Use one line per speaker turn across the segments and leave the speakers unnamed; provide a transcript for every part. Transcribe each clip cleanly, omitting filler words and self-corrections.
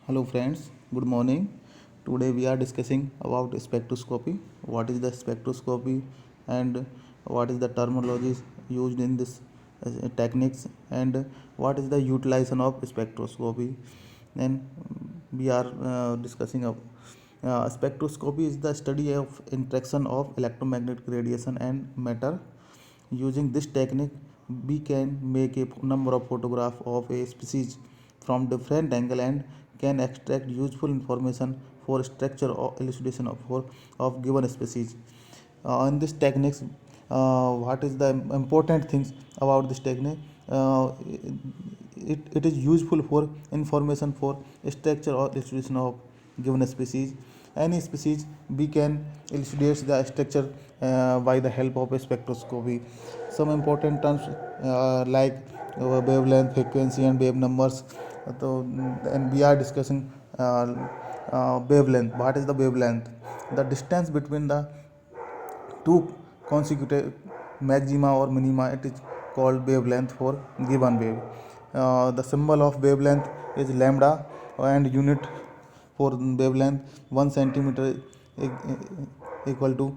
Hello friends, good morning. Today we are discussing about spectroscopy. What is the spectroscopy and what is the terminologies used in this techniques and what is the utilization of spectroscopy. Then we are discussing spectroscopy is the study of interaction of electromagnetic radiation and matter. Using this technique, we can make a number of photographs of a species from different angle and can extract useful information for structure or elucidation of given species. In this techniques, what is the important things about this technique? It is useful for information for structure or elucidation of given species. Any species we can elucidate the structure by the help of a spectroscopy. Some important terms like wavelength, frequency, and wave numbers. And we are discussing wavelength. What is the wavelength? The distance between the two consecutive maxima or minima. It is called wavelength for given wave. The symbol of wavelength is lambda, and unit for wavelength 1 centimeter equal to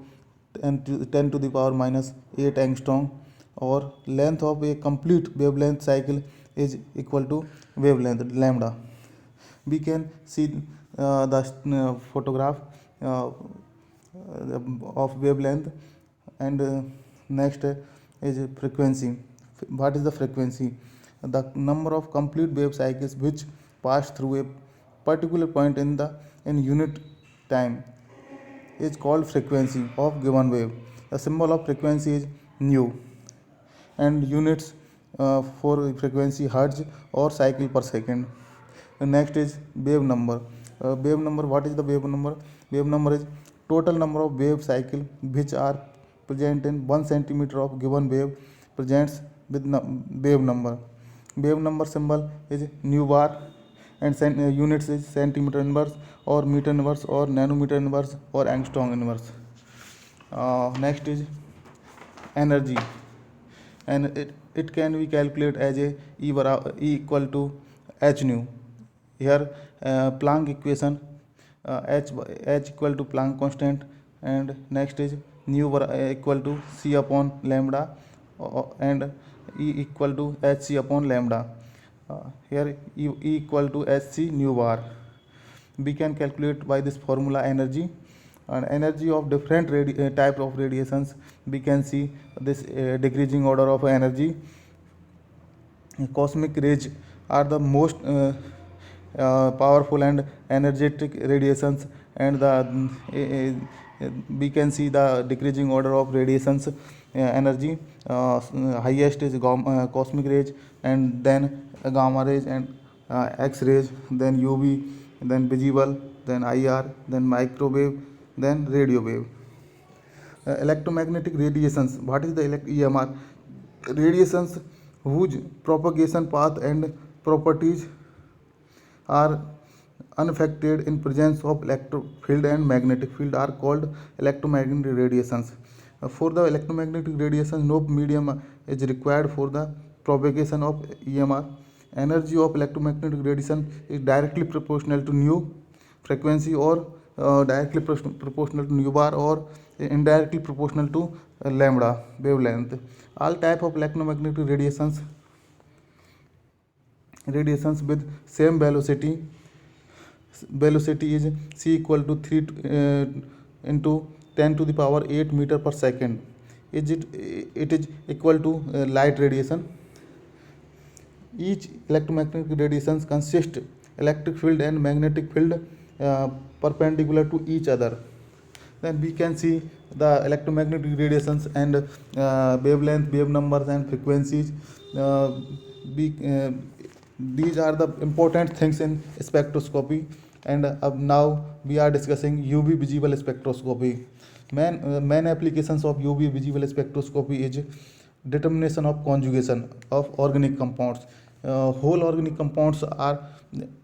10 to the power minus 8 angstrom, or length of a complete wavelength cycle is equal to wavelength lambda. We can see the photograph uh, of wavelength. And next is frequency. What is the frequency? The number of complete wave cycles which pass through a particular point in unit time is called frequency of given wave. The symbol of frequency is nu, and units for frequency hertz or cycle per second. The next is wave number. Wave number. What is the wave number? Wave number is total number of wave cycle which are present in 1 centimeter of given wave presents with wave number. Wave number symbol is nu bar, and units is centimeter inverse or meter inverse or nanometer inverse or angstrom inverse. Next is energy, and it can be calculated as a E equal to h nu. Here Planck equation, h equal to Planck constant, and next is nu equal to c upon lambda, and E equal to hc upon lambda. Here E equal to hc nu bar. We can calculate by this formula energy, and energy of different type of radiations. We can see this decreasing order of energy. Cosmic rays are the most powerful and energetic radiations, and we can see the decreasing order of radiations energy. Highest is cosmic rays, and then gamma rays, and X rays, then UV, then visible, then IR, then microwave, then radio wave. Electromagnetic radiations. What is the EMR? Radiations whose propagation path and properties are unaffected in presence of electric field and magnetic field are called electromagnetic radiations. For the electromagnetic radiation, no medium is required for the propagation of EMR. Energy of electromagnetic radiation is directly proportional to nu frequency, or directly proportional to nu bar, or indirectly proportional to lambda wavelength. All type of electromagnetic radiations with same velocity is c equal to 3 into 10 to the power 8 meter per second. It is equal to light radiation. Each electromagnetic radiations consist electric field and magnetic field perpendicular to each other. Then we can see the electromagnetic radiations and wavelength, wave numbers, and frequencies. We, these are the important things in spectroscopy. And now we are discussing UV visible spectroscopy. Main applications of UV visible spectroscopy is determination of conjugation of organic compounds. Whole organic compounds are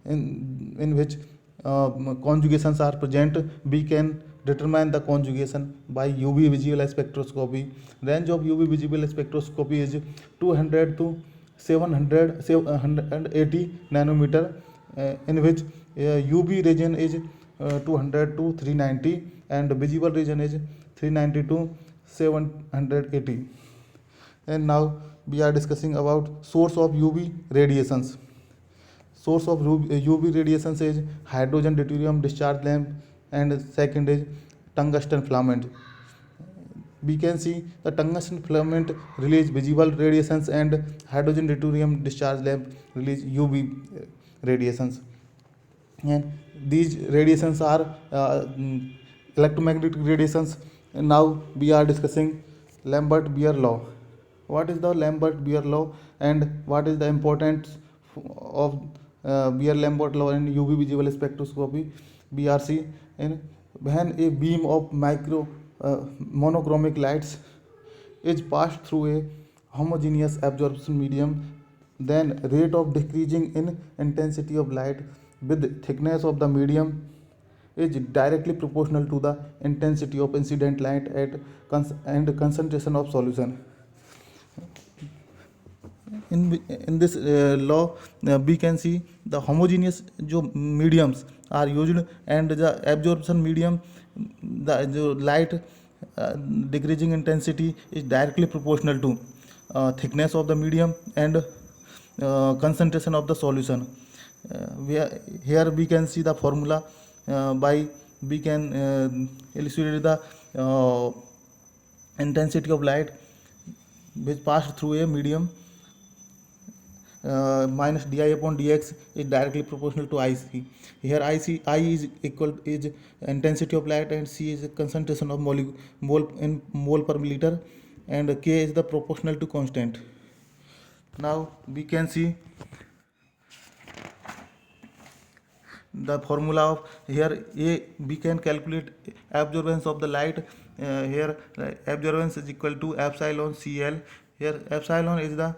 in which conjugations are present. We can determine the conjugation by UV visual spectroscopy. Range of UV visible spectroscopy is 200 to 780 nanometer in which UV region is 200 to 390 and visible region is 390 to 780. And now we are discussing about source of UV radiations. Source of UV radiations is hydrogen deuterium discharge lamp, and second is tungsten filament. We can see the tungsten filament release visible radiations and hydrogen deuterium discharge lamp release UV radiations. And these radiations are electromagnetic radiations. And now we are discussing Lambert-Beer law. What is the Lambert-Beer law and what is the importance of Beer-Lambert law in UV visible spectroscopy BRC? And when a beam of monochromic lights is passed through a homogeneous absorption medium, then rate of decreasing in intensity of light with thickness of the medium is directly proportional to the intensity of incident light and concentration of solution. In this law we can see the homogeneous जो mediums are used and the absorption medium, the light decreasing intensity is directly proportional to thickness of the medium and concentration of the solution. Here we can see the formula by we can illustrate the intensity of light which passed through a medium minus di upon dx is directly proportional to IC. Here I is equal is intensity of light and C is concentration of mole in mole per liter, and K is the proportional to constant. Now we can see the formula of here A we can calculate absorbance of the light. Here absorbance is equal to epsilon CL. Here epsilon is the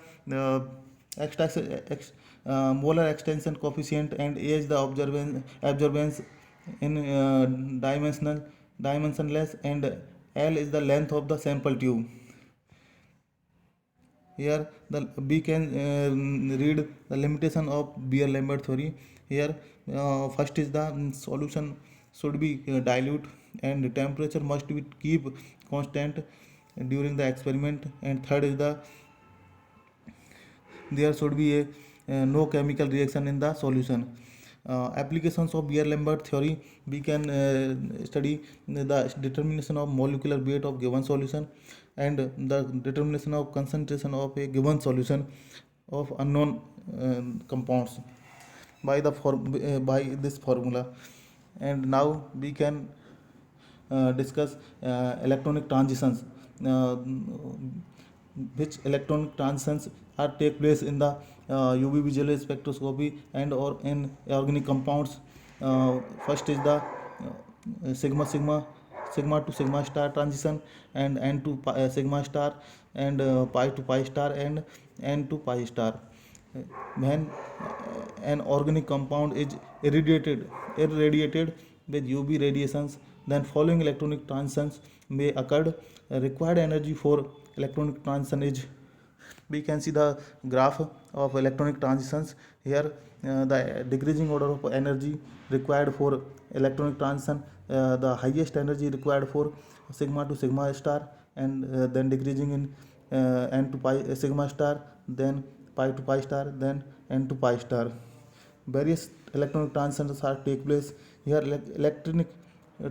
molar extension coefficient and A is the absorbance in dimensionless, and L is the length of the sample tube. Here we can read the limitation of Beer-Lambert theory. Here first is the solution should be dilute and temperature must be keep constant during the experiment, and third is there should be a no chemical reaction in the solution. Applications of Beer-Lambert theory, we can study the determination of molecular weight of given solution and the determination of concentration of a given solution of unknown compounds by this formula. And now we can discuss electronic transitions. Which electronic transitions are take place in the UV visual spectroscopy and or in organic compounds. First is the sigma to sigma star transition, and n to sigma star, and pi to pi star, and n to pi star. When an organic compound is irradiated with UV radiations, then following electronic transitions may occur. Required energy for electronic transition is, we can see the graph of electronic transitions. Here the decreasing order of energy required for electronic transition, the highest energy required for sigma to sigma star, and then decreasing in n to pi sigma star, then pi to pi star, then n to pi star. Various electronic transitions are take place. Here electronic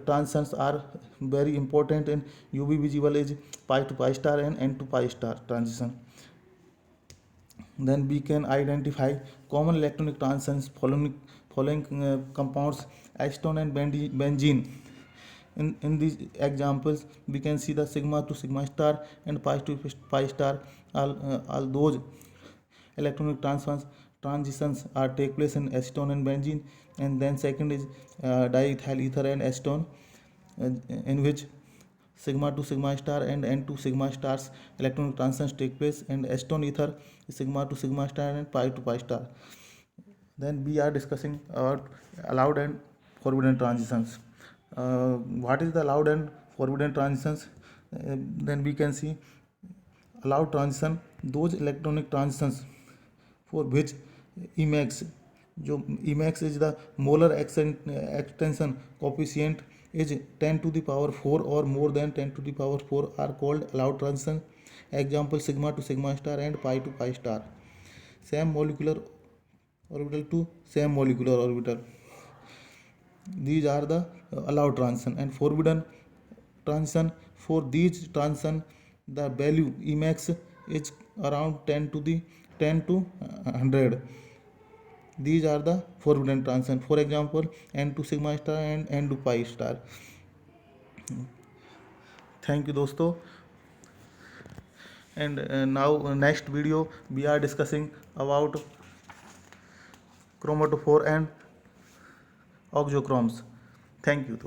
transitions are very important in UV visible is pi to pi star and n to pi star transition. Then we can identify common electronic transitions following compounds acetone and benzene. In these examples we can see the sigma to sigma star and pi to pi star. All those electronic transitions are take place in acetone and benzene. And then second is diethyl ether and acetone, in which sigma to sigma star and n to sigma stars electronic transitions take place, and acetone ether is sigma to sigma star and pi to pi star. Then we are discussing about allowed and forbidden transitions. What is the allowed and forbidden transitions? Then we can see allowed transition, those electronic transitions for which Emax जो Emax is the molar extension coefficient is 10 to the power 4 or more than 10 to the power 4 are called allowed transition. Example, sigma to sigma star and pi to pi star. Same molecular orbital to same molecular orbital. These are the allowed transition. And forbidden transition, for these transition the value Emax is around 10 to the 10 to 100. These are the forbidden transition. For example, n to sigma star and n to pi star. Thank you दोस्तों. And now next video we are discussing about chromatophore and auxochromes. Thank you.